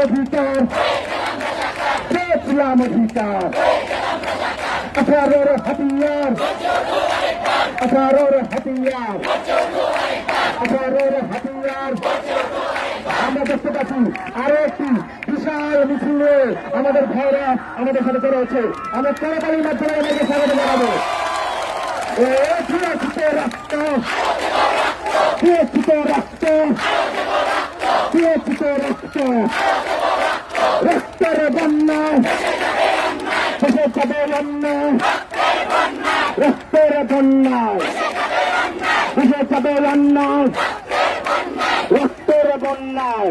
অধিকার, পেয়েছিলাম অধিকার। 18-র হাতিয়ার, 18-র হাতিয়ার, 18-র হাতিয়ার। আমরা দেখতে পাচ্ছি আরো একটি বিশাল মিছিলে আমাদের ভাইরা আমাদের সাথে রয়েছে। আমরা করতালির মাধ্যমে আমাদের স্বাগত জানাবো। রক্ত, রক্ত, রক্ত, রক্তের বন্যা, শেষে যাবে অন্যায়, রক্তের বন্যায়, শেষে যাবে অন্যায়, রক্তের বন্যায়,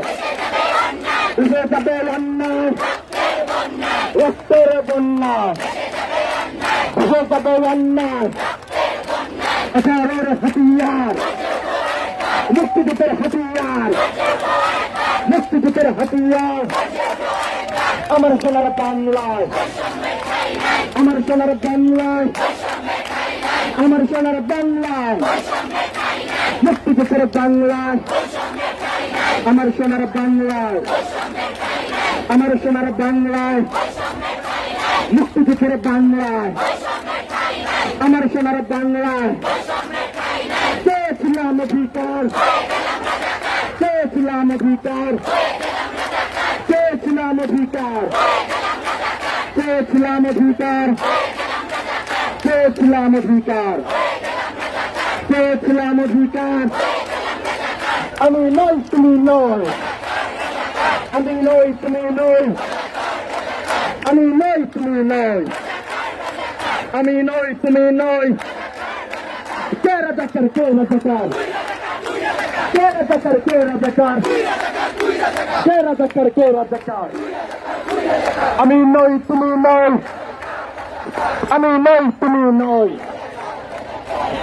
শেষে যাবে অন্যায়, রক্তের বন্যায়, শেষে যাবে অন্যায়। 18-র হাতিয়ার, মুক্তিযুদ্ধের হাতিয়ার, মুক্তিযুদ্ধের হাতিয়ার। আমার সোনার বাংলায়, আমার সোনার বাংলায়, আমার সোনার বাংলায়, মুক্তিযুদ্ধের বাংলায়, আমার সোনার বাংলায়, আমার সোনার বাংলায়, মুক্তিযুদ্ধের বাংলায়, আমার সোনার বাংলায়। চেয়েছিলাম অধিকার, চেয়েছিলাম অধিকার, চেয়েছিলাম অধিকার, চেয়েছিলাম অধিকার, চেয়েছিলাম অধিকার, চেয়েছিলাম অধিকার। আমি নই তুমি নয়, আমি নই তুমি নয়, আমি নই তুমি নয়, আমি নই তুমি নয়। কে রাজাকার, কে রাজাকার, কে রাজাকার, কে রাজাকার, কে রাজাকার, কে রাজাকার। আমি নই তুমি নয়, আমি নই তুমি নয়।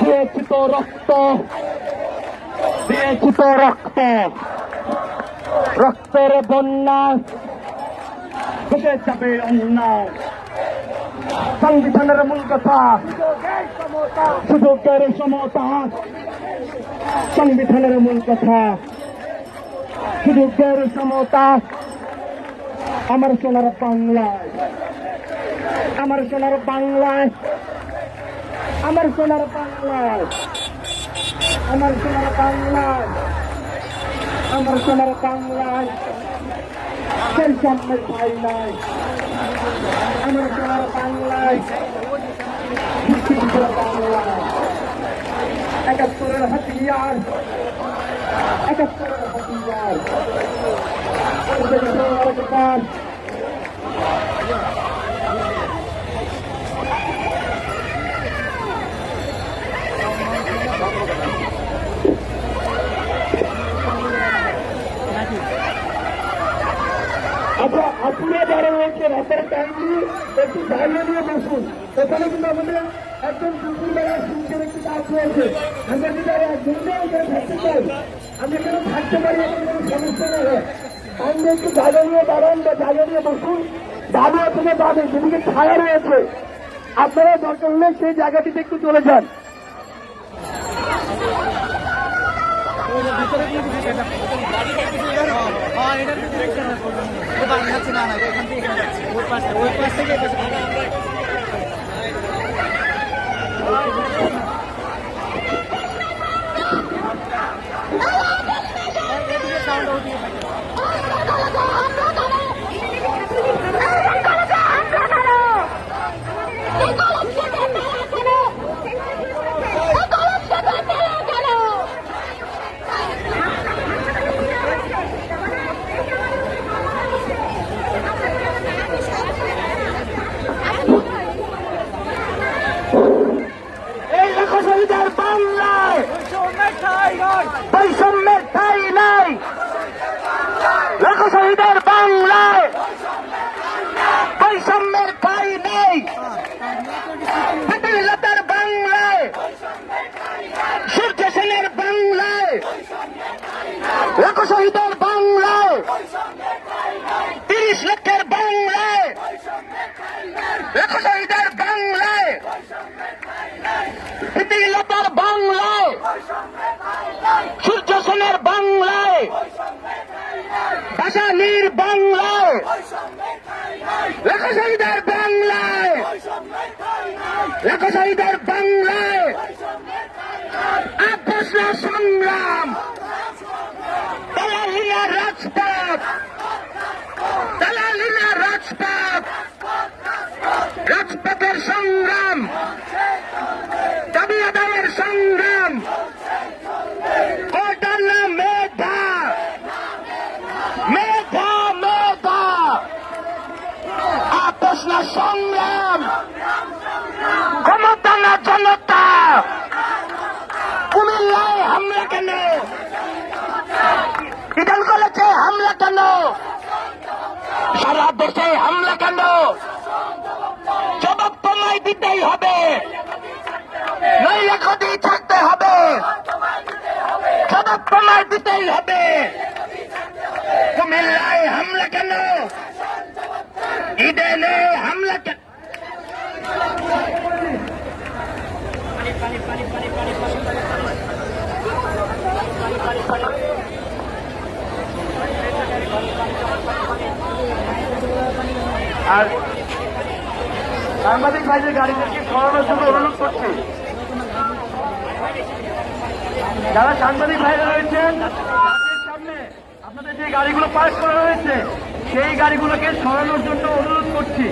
দিয়েছি তো রক্ত, দিয়েছি তো রক্ত, রক্তের বন্যা, শেষে যাবে অন্যায়। সংবিধানের মূল কথা সুযোগের সমতা, সংবিধানের মূল কথা সুযোগের সমতা। আমার সোনার বাংলায়, আমার সোনার বাংলায়, আমার সোনার বাংলায়, আমার সোনার বাংলায়, আমার সোনার বাংলায়। সেই সামনের ভাই নাই, আমার সোনার বাংলায়, মুক্তিযুদ্ধের বাংলায়। 71-র হাতিয়ার, 71-র হাতিয়ার, অধিকার। আচ্ছা, আপনারা যারা রয়েছে রাস্তার টাইমলি একটু বাইরে নিয়ে বসুন। এখানে কিন্তু আমাদের একদম দুপুরবেলা শুনছেন একটু কাজ রয়েছে। আমরা যদি আর একজনকেও এখানে থাকতে চাই, আমি এখানে থাকতে পারি, এখন কোনো সমস্যা নেই। আমরা একটু জায়গা নিয়ে দাঁড়ান বা জায়গা নিয়ে বসুন। দাবি ওখানে দাবি, যেদিকে ছায়া রয়েছে আপনারা দরকার হলে সেই জায়গাটিতে একটু চলে যান। বৈষম্যের ঠাঁই নাই, লাখো শহীদের বাংলায় বৈষম্যের ঠাঁই নেই। লতার বাংলায়, সূর্য সেনের বাংলায়, লাখো শহীদের বাংলায়, 30 লক্ষের বাংলায়, লাখো শহীদের বাংলায়, লতার বাংলায়, সূর্য সেনের বাংলায়, ভাষানীর বাংলা। লাখো শহীদের বাংলায়, লাখো শহীদের বাংলায় আপোষ না সংগ্রাম, দালালিরা রাজপথ, দালালিরা রাজপথ, রাজপথের সংগ্রাম, দাবি আদায়ের সংগ্রাম, কোটার না মেধা, মেধা মেধা, আপোষ না সংগ্রাম, ক্ষমতা না জনতা। কুমিল্লায় হামলা কেন? ইডেন কলেজে হামলা কেন? সারা দেশে হামলা কেন? জবাব তোমায় দিতেই হবে, নইলে ক্ষতি থাকতে হবে। জবাব তোমায় দিতেই হবে। কুমিল্লায় হামলা কেন? ইডেনে হামলা কেন? আর সাংবাদিক ভাইদের গাড়িদেরকে সরানোর জন্য অনুরোধ করছি। যারা সাংবাদিক ভাইরা রয়েছেন তাদের সামনে আপনাদের যে গাড়িগুলো পাস করা হয়েছে সেই গাড়িগুলোকে সরানোর জন্য অনুরোধ করছি।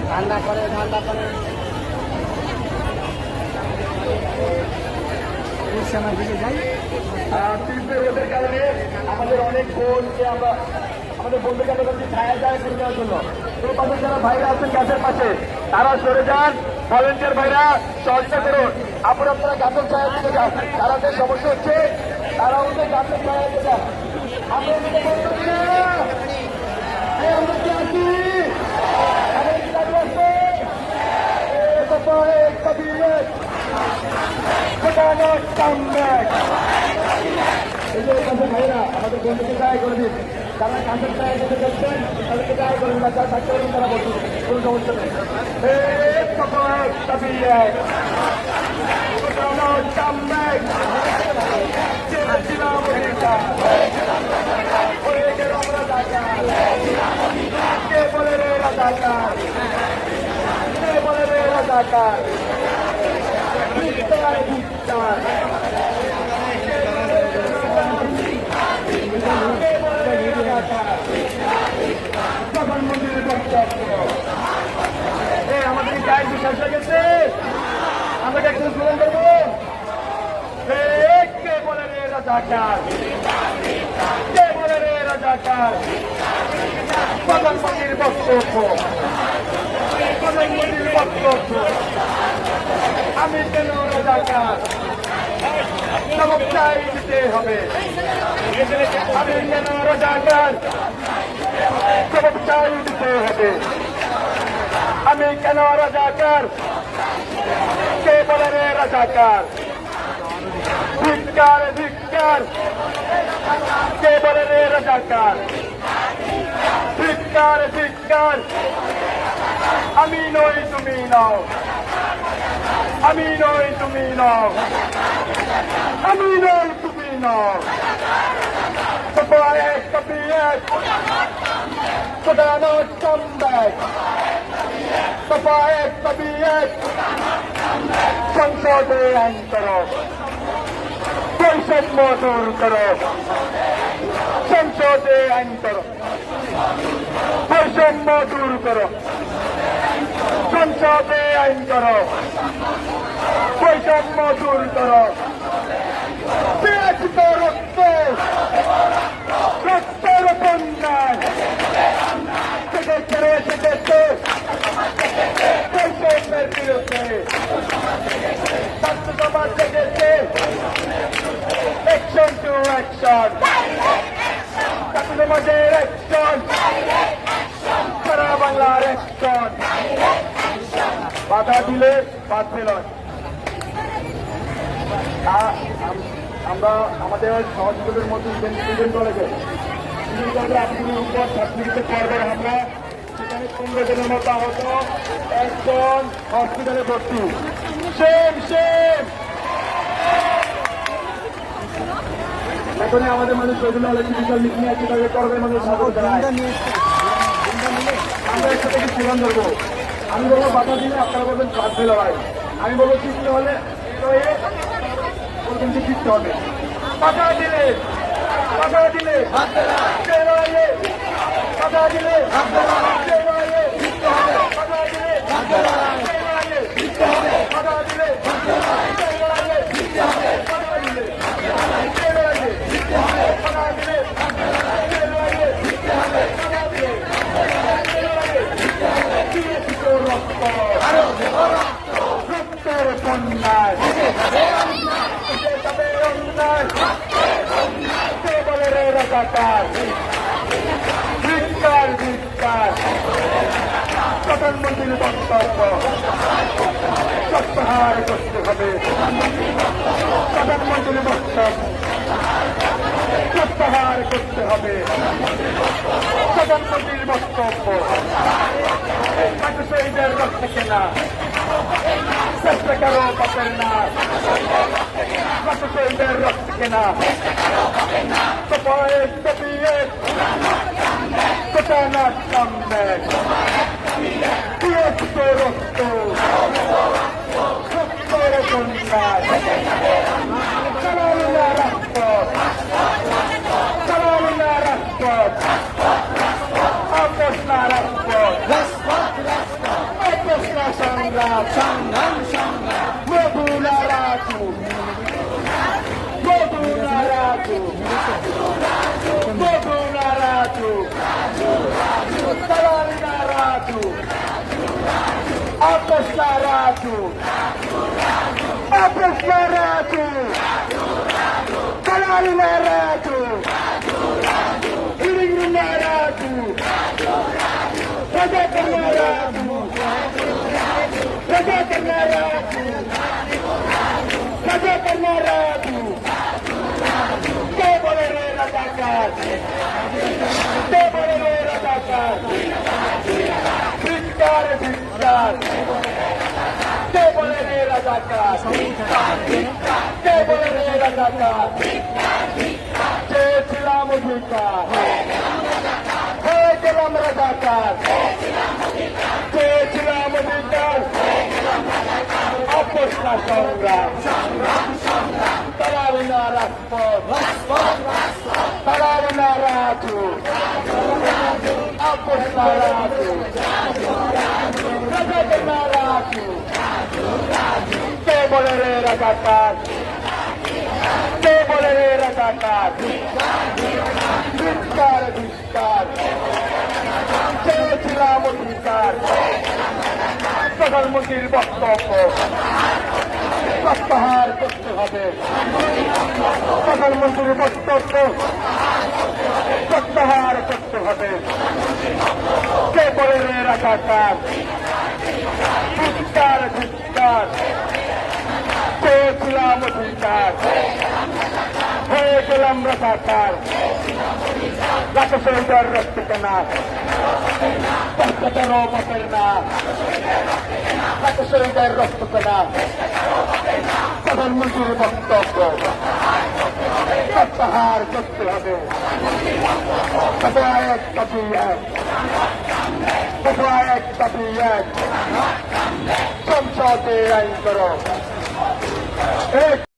ঠান্ডা করে ঠান্ডা করে তীব্র রোদের কারণে আমাদের অনেক বোনকে আমরা আমাদের বন্ধুকে আমরা ছায়া ছায়া করে দেওয়ার জন্য এই পাশে যারা ভাইরা আছেন গাছের পাশে তারা সরে যান। ভলেন্টিয়ার ভাইরা সহযোগিতা করুন। আপনারা গাছের ছায়া দিতে যান। তাদের সমস্যা হচ্ছে তারা ওদের গাছের ছায়া দিতে যান। আমরা ওদের বলতে আমরা কি আছি ভাইরা আমাদের বন্ধুকে দায় করে দিন। যারা কাঁচের চায় যেতে যাচ্ছেন তাদেরকে দায় করবেন না, যারা থাকতে পারবেন তারা বলুন, কোনো সমস্যা নেই। কে বলে রে রাজাকার, কে বলে রে রাজাকার, ভিক্ষার ভিক্ষার, প্রধানমন্ত্রীর বক্তব্য আমাদের গায়ে বিশ্বাস লেগেছে। আমরা একজন স্মরণ করবো, কে বলে রে রাজাকার, কে বলে রে রাজাকার। প্রধানমন্ত্রীর বক্তব্য, প্রধানমন্ত্রীর বক্তব্য, আমি কেন রাজাকার, জবাব চাই দিতে হবে। আমি কেন রাজাকার, জবাব চাই দিতে হবে। আমি কেন রাজাকার, কে বলে রে রাজাকার। ধিক্কার ধিক্কার, কে বলে রে রাজাকার। ধিক্কার ধিক্কার, আমি নই তুমি নাও, আমি নই তুমি নাও, আমি নই তুমি নাও। সবাই এক কপি এক, কোদানো সম্বাদ, সবাই এক কপি এক, সংসদে আইন করো, বৈষম্য দূর করো, সংসদে আইন করো, বৈষম্য দূর করো, সংসদে আইন করো, বৈষম্য দূর করো। রক্ত রক্তের বন্যায় সেদেশে রয়েছে দেশে বৈষম্যের বিরুদ্ধে ছাত্র সমাজ লেগেছে অ্যাকশন টু অ্যাকশন। ছাত্র সমাজের অ্যাকশন, সারা বাংলার অ্যাকশন। বাধা দিলে বাদ দিল। আমরা আমাদের সহযোগীদের মধ্যে স্টুডেন্ট কলেজে আপনি উপর ছাত্রীদের করবেন আমরা সেখানে 15 জনের মতো আহত, একজন হসপিটালে ভর্তি। সেম সেম এখনই আমাদের মানুষ প্রয়োজনে হলে ডিজিটাল মিটিং আছে, তাদের করবেন আমাদের স্বাগত জানাই। আমরা একসাথে কি স্লোগান ধরবো। আমি বলবো বাধা দিলে আপনারা বলবেন বাদ দিলে হয়, আমি বলবো শিখতে হলে বলবেন যে শিখতে হবে। বাধা দিলে বাধা দিলে বাধা দিলে বাধা দিলে বাধা দিলে রক্তের কন্যায় বলে রে রাজাকার, ধিক্কার ধিক্কার। প্রধানমন্ত্রীর বক্তব্য প্রত্যাহার করতে হবে। প্রধানমন্ত্রীর বক্তব্য প্রত্যাহার করতে হবে। প্রধানমন্ত্রীর বক্তব্য শহীদের রক্ত কেনা চেষ্টা করো পাবেন না। শহীদের রক্ত কেনা কোটানার সামনে রক্ত রক্ত রক্তের কন্যায় চালানো রক্ত চালানো রক্ত অপসনা রক্ত অপসনা সংগ্রাম মধুনা রাজু মধুনা রাজু মধুনা রাজু চালানো রাজু অপসনা রাজু অপসনা রাজু চালানো রাজু হিরিঙ্গুনা রাজু রাজা কন্যা রাজু রাজা কন্যা রাজু রাজা কন্যা রাজু কে বলে রে রাজাকার কে বলে রে রাজাকার ধিক্কার ধিক্কার কে বলে রে রাজাকার কে বলে রে রাজাকার চেয়েছিলাম অধিকার হয়ে গেলাম রাজাকার চেয়েছিলাম অধিকার অপসনা সংগ্রাম তারাবিনা রাজপথ তারাবিনা রাজু অপসনা রাজু রাজাকার রাজু কে বলে রে রাজাকার কে বলে রে রাজাকার ধিক্কার ধিক্কার চেয়েছিলাম অধিকার প্রধানমন্ত্রীর বক্তব্য প্রত্যাহার করতে হবে। প্রধানমন্ত্রীর বক্তব্য প্রত্যাহার করতে হবে। কে বলে রে রাজাকার ধিক্কার ধিক্কার চেয়েছিলাম অধিকার হয়ে গেলাম রাজাকার রাখা শহীদের রক্ত কেনা চেষ্টা পাবেন না। রাখা শহীদের রক্ত কেনা প্রধানমন্ত্রীর বক্তব্য প্রত্যাহার করতে হবে। এক দাবি এক এক দাবি এক সংসদে আইন করো